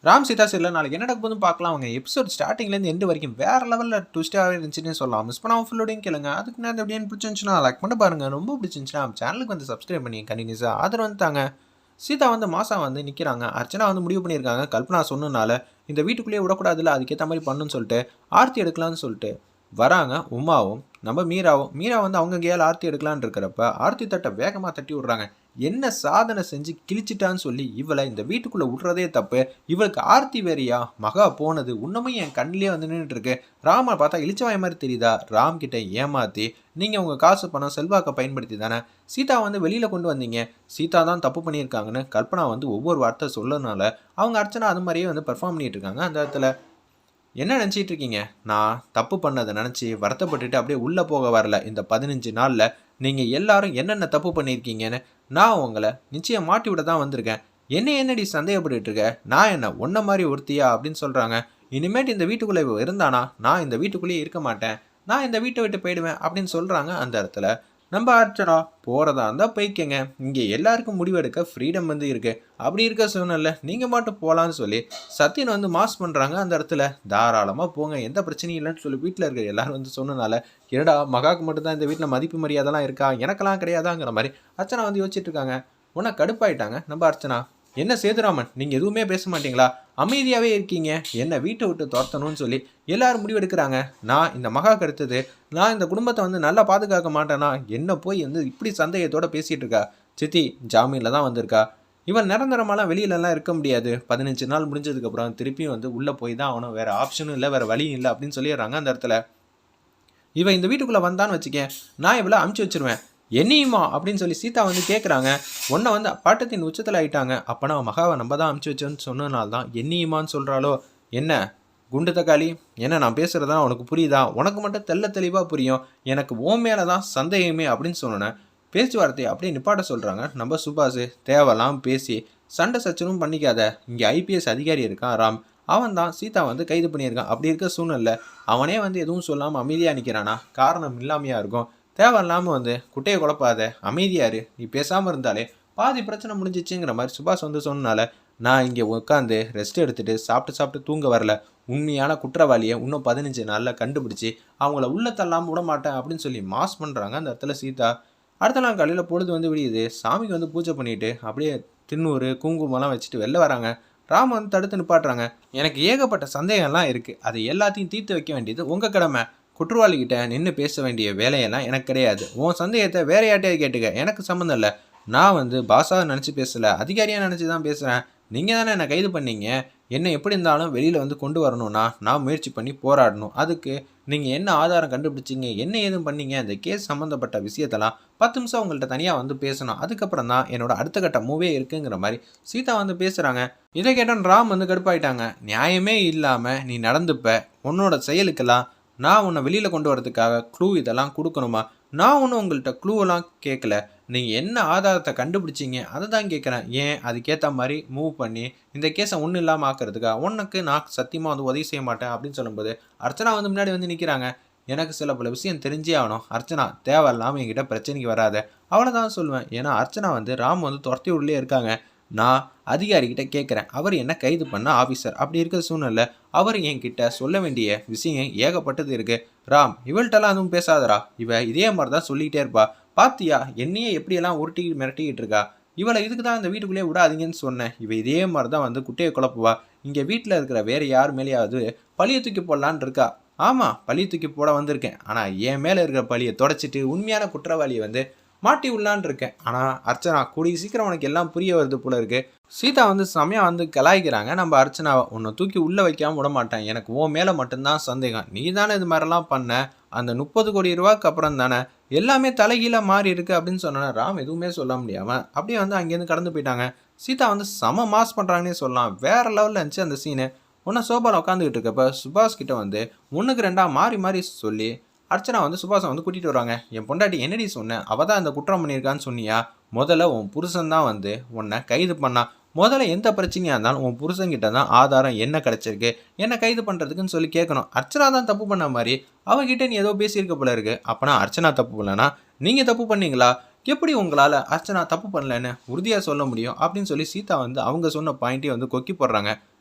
Ram Sita serial நாளைக்கு என்ன நடக்க போகுதுன்னு பார்க்கலாம். அவங்க எபிசோட் ஸ்டார்டிங்லேருந்து எண்டு வரைக்கும் வேற லெவலில் ட்விஸ்டாகவே இருந்துச்சுன்னு சொல்லலாம். மிஸ் பண்ணாமல் ஃபுல்லோடையும் கேளுங்க. அதுக்கு முன்னாடி எப்படின்னு பிடிச்சிருந்துச்சுன்னா லைக் பண்ணி பாருங்க. ரொம்ப பிடிச்சிருந்துச்சுன்னா சேனலுக்கு வந்து சப்ஸ்கிரைப் பண்ணி கண்டினியூஸாக ஆதரவு வந்துட்டாங்க. சீதா வந்து மாசா வந்து நிற்கிறாங்க. அர்ச்சனா வந்து முடிவு பண்ணியிருக்காங்க. கல்பனா சொன்னனால இந்த வீட்டுக்குள்ளேயே விடக்கூடாதுல, அதுக்கேற்ற மாதிரி பண்ணுன்னு சொல்லிட்டு ஆர்த்தி எடுக்கலாம்னு சொல்லிட்டு வராங்க. உமாவும் நம்ம மீரா வந்து அவங்க கேள் ஆர்த்தி எடுக்கலான்னு இருக்கிறப்ப ஆர்த்தி தட்டை வேகமாக தட்டி விடுறாங்க. என்ன சாதனை செஞ்சு கிழிச்சிட்டான்னு சொல்லி இவளை இந்த வீட்டுக்குள்ளே விட்றதே தப்பு. இவளுக்கு ஆர்த்தி வேறியா? மகா போனது இன்னமும் என் கண்ணிலே வந்து நின்றுட்டு இருக்கு. ராமை பார்த்தா இழிச்சவாய் மாதிரி தெரியுதா? ராம் கிட்ட ஏமாற்றி நீங்கள் உங்கள் காசு பணம் செல்வாக்கை பயன்படுத்தி தானே சீதா வந்து வெளியில் கொண்டு வந்தீங்க. சீதா தான் தப்பு பண்ணியிருக்காங்கன்னு கல்பனா வந்து ஒவ்வொரு வார்த்தை சொல்லனால அவங்க அர்ச்சனா அது மாதிரியே வந்து பெர்ஃபார்ம் பண்ணிட்டு இருக்காங்க. அந்த இடத்துல என்ன நினச்சிட்டு இருக்கீங்க? நான் தப்பு பண்ணதை நினச்சி வருத்தப்பட்டுட்டு அப்படியே உள்ளே போக வரல. இந்த 15 நாளில் நீங்கள் எல்லாரும் என்னென்ன தப்பு பண்ணியிருக்கீங்கன்னு நான் உங்களை நிச்சயம் மாட்டி விட தான் வந்திருக்கேன். என்னடி சந்தேகப்பட்டு இருக்க? நான் என்ன ஒன்றை மாதிரி ஒருத்தியா அப்படின்னு சொல்கிறாங்க. இனிமேட்டு இந்த வீட்டுக்குள்ளே இருந்தானா நான் இந்த வீட்டுக்குள்ளேயே இருக்க மாட்டேன். நான் இந்த வீட்டை விட்டு போயிடுவேன் அப்படின்னு சொல்கிறாங்க. அந்த இடத்துல நம்ம அர்ச்சனா போகிறதா இருந்தால் போய்க்கங்க. இங்கே எல்லாருக்கும் முடிவெடுக்க ஃப்ரீடம் வந்து இருக்குது. அப்படி இருக்க சூழ்நிலை நீங்கள் மட்டும் போகலான்னு சொல்லி சத்தியன் வந்து மாஸ் பண்ணுறாங்க. அந்த இடத்துல தாராளமாக போங்க, எந்த பிரச்சனையும் இல்லைன்னு சொல்லி வீட்டில் இருக்க எல்லாரும் வந்து சொன்னனால என்னடா மகாவுக்கு மட்டும்தான் இந்த வீட்டில் மதிப்பு மரியாதைலாம் இருக்கா, எனக்கெல்லாம் கிடையாதாங்கிற மாதிரி அர்ச்சனா வந்து யோசிச்சுட்டு இருக்காங்க. உன்னை கடுப்பாயிட்டாங்க நம்ம அர்ச்சனா. என்ன சேதுராமன், நீங்கள் எதுவுமே பேச மாட்டீங்களா? அமைதியாகவே இருக்கீங்க. என்னை வீட்டை விட்டு துரத்தணும்னு சொல்லி எல்லாரும் முடிவெடுக்கிறாங்க. நான் இந்த மகா கருத்தது நான் இந்த குடும்பத்தை வந்து நல்லா பாதுகாக்க மாட்டேன்னா என்ன போய் வந்து இப்படி சந்தேகத்தோடு பேசிகிட்டு இருக்கா? சித்தி ஜாமீனில் தான் வந்திருக்கா. இவன் நிரந்தரமாலாம் வெளியிலலாம் இருக்க முடியாது. 15 நாள் முடிஞ்சதுக்கப்புறம் திருப்பியும் வந்து உள்ளே போய் தான் அவனும், வேறு ஆப்ஷனும் இல்லை, வேறு வழியும் இல்லை அப்படின்னு சொல்லிடுறாங்க. அந்த இடத்துல இவன் இந்த வீட்டுக்குள்ளே வந்தான்னு வச்சுக்கேன், நான் இவளை அமுச்சு வச்சிருவேன். என்னையுமா அப்படின்னு சொல்லி சீதா வந்து கேட்குறாங்க. உன்னை வந்து பாட்டத்தின் உச்சத்தில் ஆகிட்டாங்க. அப்போனா மகாவை நம்ம தான் அமுச்சு வச்சோன்னு சொன்னனால தான் என்னையுமான்னு சொல்கிறாளோ? என்ன குண்டு தக்காளி, என்ன நான் பேசுகிறதா உனக்கு புரியுதா? உனக்கு மட்டும் தெல்ல தெளிவாக புரியும். எனக்கு ஓ மேலே தான் சந்தேகமே அப்படின்னு சொன்னேன். பேச்சுவார்த்தையை அப்படியே நிப்பாட்ட சொல்கிறாங்க. நம்ம சுபாஷ் தேவலாம் பேசி சண்டை சச்சனும் பண்ணிக்காத. இங்கே ஐபிஎஸ் அதிகாரி இருக்கான் ராம், அவன் தான் சீதா வந்து கைது பண்ணியிருக்கான். அப்படி இருக்க சூழ்நிலை அவனே வந்து எதுவும் சொல்லாமல் அமைதியாக நிற்கிறானா? காரணம் இல்லாமையாக இருக்கும். தேவையில்லாமல் வந்து குட்டையை குழப்பாத, அமைதியாரு, நீ பேசாமல் இருந்தாலே பாதி பிரச்சனை முடிஞ்சிச்சுங்கிற மாதிரி சுபாஷ் வந்து சொன்னனால நான் இங்கே உட்காந்து ரெஸ்ட் எடுத்துகிட்டு சாப்பிட்டு தூங்க வரல. உண்மையான குற்றவாளியை இன்னும் 15 நாளில் கண்டுபிடிச்சி அவங்கள உள்ளே தள்ளாமல் விட மாட்டேன் அப்படின்னு சொல்லி மாஸ் பண்ணுறாங்க. அந்த இடத்துல சீதா அடுத்த நாள் காலையில் பொழுது வந்து விடியுது. சாமிக்கு வந்து பூஜை பண்ணிவிட்டு அப்படியே தின்னூறு குங்குமம்லாம் வச்சுட்டு வெளில வராங்க. ராம் வந்து தடுத்து நிப்பாட்டுறாங்க. எனக்கு ஏகப்பட்ட சந்தேகம்லாம் இருக்குது, அதை எல்லாத்தையும் தீர்த்து வைக்க வேண்டியது உங்கள் கடமை. குற்றவாளிகிட்ட நின்று பேச வேண்டிய வேலையெல்லாம் எனக்கு கிடையாது. உன் சந்தேகத்தை வேற யார்ட்டையாவது கேட்டுக்க, எனக்கு சம்மந்தம் இல்லை. நான் வந்து பாஸாக நினச்சி பேசலை, அதிகாரியாக நினச்சி தான் பேசுகிறேன். நீங்கள் தானே என்னை கைது பண்ணீங்க. என்னை எப்படி இருந்தாலும் வெளியில் வந்து கொண்டு வரணும்னா நான் முயற்சி பண்ணி போராடணும். அதுக்கு நீங்கள் என்ன ஆதாரம் கண்டுபிடிச்சிங்க, என்ன ஏதும் பண்ணீங்க, இந்த கேஸ் சம்மந்தப்பட்ட விஷயத்தெல்லாம் 10 நிமிஷம் உங்கள்கிட்ட தனியாக வந்து பேசணும். அதுக்கப்புறம் தான் என்னோட அடுத்த கட்ட மூவே இருக்குங்கிற மாதிரி சீதா வந்து பேசுகிறாங்க. இதை கேட்டோன்னு ராம் வந்து கடுப்பாயிட்டாங்க. நியாயமே இல்லாமல் நீ நடந்துப்ப, உன்னோட செயலுக்கெல்லாம் நான் உன்னை வெளியில் கொண்டு வரதுக்காக க்ளூ இதெல்லாம் கொடுக்கணுமா? நான் ஒன்றும் உங்கள்கிட்ட க்ளூவெல்லாம் கேட்கல. நீங்கள் என்ன ஆதாரத்தை கண்டுபிடிச்சிங்க அதை தான் கேட்குறேன். ஏன் அதுக்கேற்ற மாதிரி மூவ் பண்ணி இந்த கேஸை ஒன்றும் இல்லாமல் ஆக்கிறதுக்கா? உனக்கு நான் சத்தியமாக வந்து உதவி செய்ய மாட்டேன் அப்படின்னு சொல்லும்போது அர்ச்சனா வந்து முன்னாடி வந்து நிற்கிறாங்க. எனக்கு சில பல விஷயம் தெரிஞ்சே ஆகணும். அர்ச்சனா தேவையில்லாமல் என்கிட்ட பிரச்சனைக்கு வராத, அவளை தான் சொல்லுவேன். ஏன்னா அர்ச்சனா வந்து ராம் வந்து துரத்தி உள்ளே இருக்காங்க. நான் அதிகாரிகிட்ட கேட்குறேன், அவர் என்ன கைது பண்ண ஆஃபீஸர். அப்படி இருக்கிற சூழ்நிலை அவர் என்கிட்ட சொல்ல வேண்டிய விஷயம் ஏகப்பட்டது இருக்குது. ராம் இவள்கிட்டலாம் எதுவும் பேசாதரா, இவ இதே மாதிரி தான் சொல்லிக்கிட்டே இருப்பா. பாத்தியா என்னையே எப்படியெல்லாம் உருட்டி மிரட்டிக்கிட்டு இருக்கா. இவளை இதுக்கு தான் இந்த வீட்டுக்குள்ளேயே விடாதீங்கன்னு சொன்னேன். இவ இதே மாதிரி தான் வந்து குட்டையை குழப்புவா. இங்கே வீட்டில் இருக்கிற வேறு யார் மேலேயாவது பழியை தூக்கி போடலான்னு இருக்கா. ஆமாம், பழியை தூக்கி போட வந்திருக்கேன். ஆனால் என் மேலே இருக்கிற பழியை தொடச்சிட்டு உண்மையான குற்றவாளியை வந்து மாட்டி உள்ளான் இருக்கேன். ஆனால் அர்ச்சனா கூடிய சீக்கிரம் உனக்கு எல்லாம் புரிய வருது போல இருக்கு. சீதா வந்து செமையாக வந்து கலாய்க்கிறாங்க நம்ம அர்ச்சனாவை. உன்னை தூக்கி உள்ளே வைக்காமல் விட மாட்டேன், எனக்கு உன் மேலே மட்டும்தான் சந்தேகம். நீ தானே இது மாதிரிலாம் பண்ண, அந்த 30 கோடி ரூபாய்க்கு அப்புறம் தானே எல்லாமே தலைகீழாக மாறி இருக்கு அப்படின்னு சொன்னேன். ராம் எதுவுமே சொல்ல முடியாமல் அப்படியே வந்து அங்கேருந்து கடந்து போயிட்டாங்க. சீதா வந்து செம மாஸ் பண்ணுறாங்கன்னே சொல்லலாம். வேற லெவலில் இருந்துச்சு அந்த சீனு. ஒன்று சோபாவில் உட்காந்துக்கிட்டு இருக்கப்ப சுபாஷ் கிட்ட வந்து 1க்கு 2 மாறி மாறி சொல்லி அர்ச்சனா வந்து சுபாஷை வந்து கூட்டிகிட்டு வராங்க. என் பொண்டாட்டி என்னடி சொன்னேன், அவள் தான் இந்த குற்றம் பண்ணியிருக்கான்னு சொன்னியா? முதல்ல உன் புருஷன் தான் வந்து உன்னை கைது பண்ணா. முதல்ல எந்த பிரச்சனையாக இருந்தாலும் உன் புருஷன்கிட்ட தான் ஆதாரம் என்ன கிடச்சிருக்கு, என்ன கைது பண்ணுறதுக்குன்னு சொல்லி கேட்கணும். அர்ச்சனா தான் தப்பு பண்ண மாதிரி அவகிட்ட நீ ஏதோ பேசியிருக்க போல இருக்கு. அப்போனா அர்ச்சனா தப்பு பண்ணலனா நீங்கள் தப்பு பண்ணீங்களா? எப்படி உங்களால் அர்ச்சனா தப்பு பண்ணலன்னு உறுதியாக சொல்ல முடியும் அப்படின்னு சொல்லி சீதா வந்து அவங்க சொன்ன பாயிண்ட்டே வந்து கொக்கி போடுறாங்க.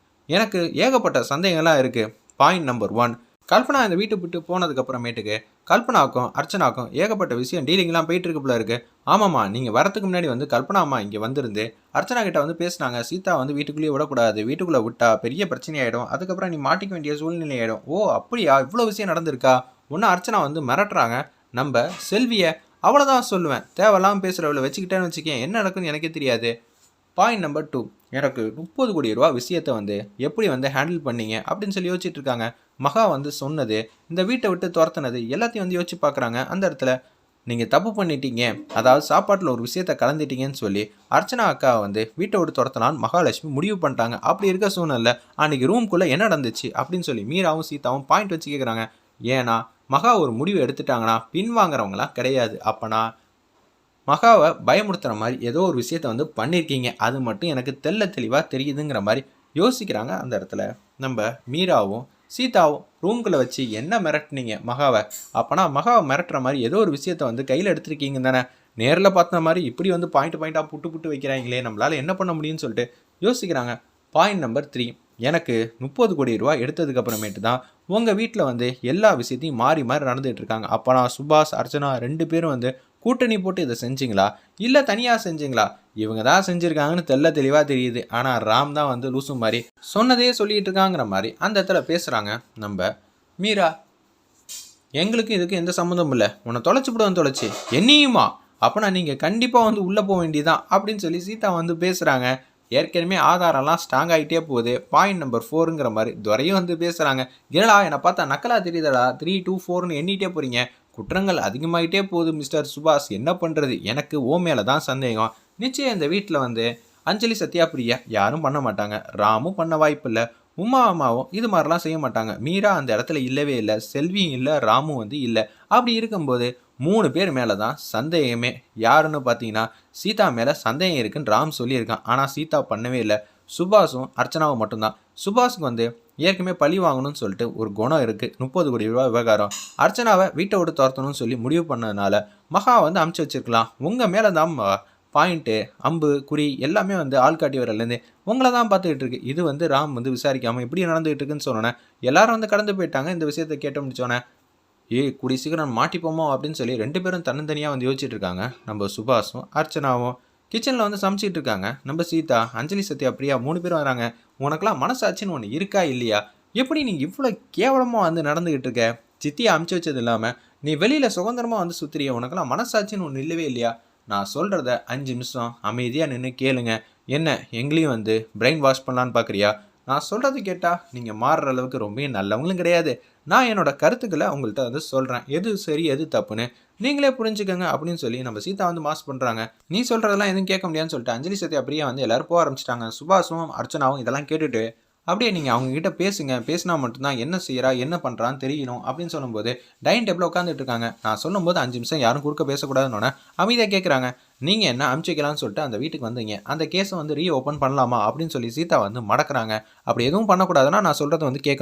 எனக்கு ஏகப்பட்ட சந்தேகங்கள்லாம் இருக்குது. பாயிண்ட் நம்பர் 1, கல்பனா இந்த வீட்டை விட்டு போனதுக்கு அப்புறமேட்டுக்கு கல்பனாவுக்கும் அர்ச்சனாவுக்கும் ஏகப்பட்ட விஷயம் டீலிங்லாம் போயிட்டு இருக்கு போல இருக்கு. ஆமாம்மா, நீங்கள் வரதுக்கு முன்னாடி வந்து கல்பனா அம்மா இங்கே வந்திருந்து அர்ச்சனா கிட்ட வந்து பேசினாங்க. சீதா வந்து வீட்டுக்குள்ளேயே விடக்கூடாது, வீட்டுக்குள்ளே விட்டா பெரிய பிரச்சனை ஆகிடும், அதுக்கப்புறம் நீ மாட்டிக்க வேண்டிய சூழ்நிலை ஆகிடும். ஓ அப்படியா, இவ்வளோ விஷயம் நடந்திருக்கா? ஒன்று அர்ச்சனா வந்து மிரட்டுறாங்க நம்ம செல்வியை. அவ்வளோதான் சொல்லுவேன், தேவையில்லாமல் பேசுகிறவளை வச்சுக்கிட்டேன்னு வச்சுக்கேன், என்ன நடக்குன்னு எனக்கே தெரியாது. பாயிண்ட் நம்பர் 2, எனக்கு 30 கோடி ரூபா விஷயத்தை வந்து எப்படி வந்து ஹேண்டில் பண்ணீங்க அப்படின்னு சொல்லி யோசிச்சுட்டு இருக்காங்க. மகா வந்து சொன்னது, இந்த வீட்டை விட்டு துரத்துனது எல்லாத்தையும் வந்து யோசிச்சு பார்க்குறாங்க. அந்த இடத்துல நீங்கள் தப்பு பண்ணிட்டீங்க, அதாவது சாப்பாட்டில் ஒரு விஷயத்தை கலந்துட்டீங்கன்னு சொல்லி அர்ச்சனா அக்கா வந்து வீட்டை விட்டு துரத்தலான்னு மகாலட்சுமி முடிவு பண்ணிட்டாங்க. அப்படி இருக்க சூழ்நிலை அன்றைக்கி ரூம்குள்ளே என்ன நடந்துச்சு அப்படின்னு சொல்லி மீராவும் சீதாவும் பாயிண்ட் வச்சு கேட்குறாங்க. ஏன்னா மகா ஒரு முடிவு எடுத்துட்டாங்கன்னா பின்வாங்குறவங்களாம் கிடையாது. அப்போனா மகாவை பயமுறுத்துகிற மாதிரி ஏதோ ஒரு விஷயத்த வந்து பண்ணியிருக்கீங்க, அது மட்டும் எனக்கு தெளிவாக தெரியுதுங்கிற மாதிரி யோசிக்கிறாங்க. அந்த இடத்துல நம்ம மீராவும் சீதாவும் ரூம்குள்ளே வச்சு என்ன மிரட்டினீங்க மகாவை? அப்போனா மகாவை மிரட்டுற மாதிரி ஏதோ ஒரு விஷயத்த வந்து கையில் எடுத்துருக்கீங்க தானே? நேரில் பார்த்த மாதிரி இப்படி வந்து பாயிண்ட்டாக புட்டு வைக்கிறாங்களே, நம்மளால் என்ன பண்ண முடியும்னு சொல்லிட்டு யோசிக்கிறாங்க. பாயிண்ட் நம்பர் 3, எனக்கு 30 கோடி ரூபா எடுத்ததுக்கு அப்புறமேட்டு தான் உங்கள் வீட்டில் வந்து எல்லா விஷயத்தையும் மாறி நடந்துகிட்டு இருக்காங்க. அப்போ நான் சுபாஷ் அர்ச்சனா 2 பேரும் வந்து கூட்டணி போட்டு இதை செஞ்சிங்களா, இல்லை தனியாக செஞ்சிங்களா? இவங்க தான் செஞ்சுருக்காங்கன்னு தெளிவாக தெரியுது. ஆனால் ராம் தான் வந்து லூசு மாதிரி சொன்னதே சொல்லிட்டு இருக்காங்கிற மாதிரி அந்த இடத்துல பேசுகிறாங்க நம்ம மீரா. எங்களுக்கு இதுக்கு எந்த சம்மந்தமும் இல்லை, உன்னை தொலைச்சி என்னையுமா? அப்போனா நீங்கள் கண்டிப்பாக வந்து உள்ளே போக வேண்டியதான் அப்படின்னு சொல்லி சீதா வந்து பேசுகிறாங்க. ஏற்கனவே ஆதாரம்லாம் ஸ்ட்ராங் ஆகிட்டே போகுது. பாயிண்ட் நம்பர் 4ங்கிற மாதிரி துரையும் வந்து பேசுகிறாங்க. என்னடா என்னை பார்த்தா நக்கலா தெரியுதடா, 3, 2, 4ன்னு எண்ணிட்டே போகிறீங்க, குற்றங்கள் அதிகமாகிட்டே போகுது மிஸ்டர் சுபாஷ், என்ன பண்ணுறது? எனக்கு ஓ மேலே தான் சந்தேகம். நிச்சயம் இந்த வீட்டில் வந்து அஞ்சலி சத்யா பிரியா யாரும் பண்ண மாட்டாங்க, ராமும் பண்ண வாய்ப்பு இல்லை, உமா அம்மாவும் இது மாதிரிலாம் செய்ய மாட்டாங்க. மீரா அந்த இடத்துல இல்லவே இல்லை, செல்வியும் இல்லை, ராமும் வந்து இல்லை. அப்படி இருக்கும்போது 3 பேர் மேலே தான் சந்தேகமே. யாருன்னு பார்த்தீங்கன்னா சீதா மேலே சந்தேகம் இருக்குன்னு ராம் சொல்லியிருக்கான். ஆனால் சீதா பண்ணவே இல்லை. சுபாஷும் அர்ச்சனாவும் மட்டும்தான். சுபாஷுக்கு வந்து ஏற்கனவே பழி வாங்கணும்னு சொல்லிட்டு ஒரு குணம் இருக்குது. 30 கோடி ரூபா விவகாரம், அர்ச்சனாவை வீட்டை விட்டு துரத்தணும்னு சொல்லி முடிவு பண்ணதுனால மகா வந்து அமுச்சு வச்சிருக்கலாம். உங்கள் மேலே தான் பாயிண்ட்டு, அம்பு, குறி எல்லாமே வந்து ஆள்காட்டி வரலேருந்து உங்களை தான் பார்த்துக்கிட்டு இருக்கு. இது வந்து ராம் வந்து விசாரிக்காமல் இப்படி நடந்துகிட்டு இருக்குன்னு சொன்னோன்னே எல்லாரும் வந்து கடந்து போயிட்டாங்க. இந்த விஷயத்தை கேட்டு முடிச்சோன்னே கூடி சீக்கிரம் மாட்டிப்போமோ அப்படின்னு சொல்லி 2 பேரும் தன்னந்தனியாக வந்து யோசிச்சுட்டு இருக்காங்க. நம்ம சுபாஷும் அர்ச்சனாவும் கிச்சனில் வந்து சமைச்சிட்டு இருக்காங்க. நம்ம சீதா, அஞ்சலி சத்யா பிரியா 3 பேரும் வராங்க. உனக்கெல்லாம் மனசாட்சின்னு ஒன்று இருக்கா இல்லையா? எப்படி நீ இவ்வளோ கேவலமாக வந்து நடந்துக்கிட்டு இருக்க? சித்தியை அமுச்சு வச்சது இல்லாமல் நீ வெளியில் சுதந்திரமாக வந்து சுற்றுறிய, உனக்கெல்லாம் மனசாட்சின்னு ஒன்று இல்லவே இல்லையா? நான் சொல்கிறத 5 நிமிஷம் அமைதியாக நின்று கேளுங்க. என்ன எங்களையும் வந்து பிரெயின் வாஷ் பண்ணலான்னு பார்க்குறியா? நான் சொல்கிறது கேட்டால் நீங்கள் மாறுற அளவுக்கு ரொம்ப நல்லவங்களும் கிடையாது. நான் என்னோட கருத்துக்களை உங்கள்கிட்ட வந்து சொல்கிறேன், எது சரி எது தப்புன்னு நீங்களே புரிஞ்சுக்கங்க அப்படின்னு சொல்லி நம்ம சீதா வந்து மாஸ் பண்ணுறாங்க. நீ சொல்கிறதெல்லாம் எதுவும் கேட்க முடியாதுன்னு சொல்லிட்டு அஞ்சலி சத்யா பிரியா வந்து எல்லோரும் போக ஆரம்பிச்சிட்டாங்க. சுபாஷும் அர்ச்சனாவும் இதெல்லாம் கேட்டுட்டு அப்படியே நீங்கள் அவங்ககிட்ட பேசுங்க, பேசினா மட்டும்தான் என்ன செய்கிறா என்ன பண்ணுறான்னு தெரியணும் அப்படின்னு சொல்லும்போது டைனிங் டேபிளில் உட்காந்துட்டு இருக்காங்க. நான் சொல்லும்போது 5 நிமிஷம் யாரும் குறுக்க பேசக்கூடாதுன்னு அமைதியாக கேட்குறாங்க. நீங்கள் என்ன அனுப்பிச்சிக்கலாம்னு சொல்லிட்டு அந்த வீட்டுக்கு வந்தீங்க, அந்த கேஸை வந்து ரீ ஓப்பன் பண்ணலாமா அப்படின்னு சொல்லி சீதா வந்து மடக்கிறாங்க. அப்படி எதுவும் பண்ணக்கூடாதுன்னா நான் சொல்கிறத வந்து கேட்க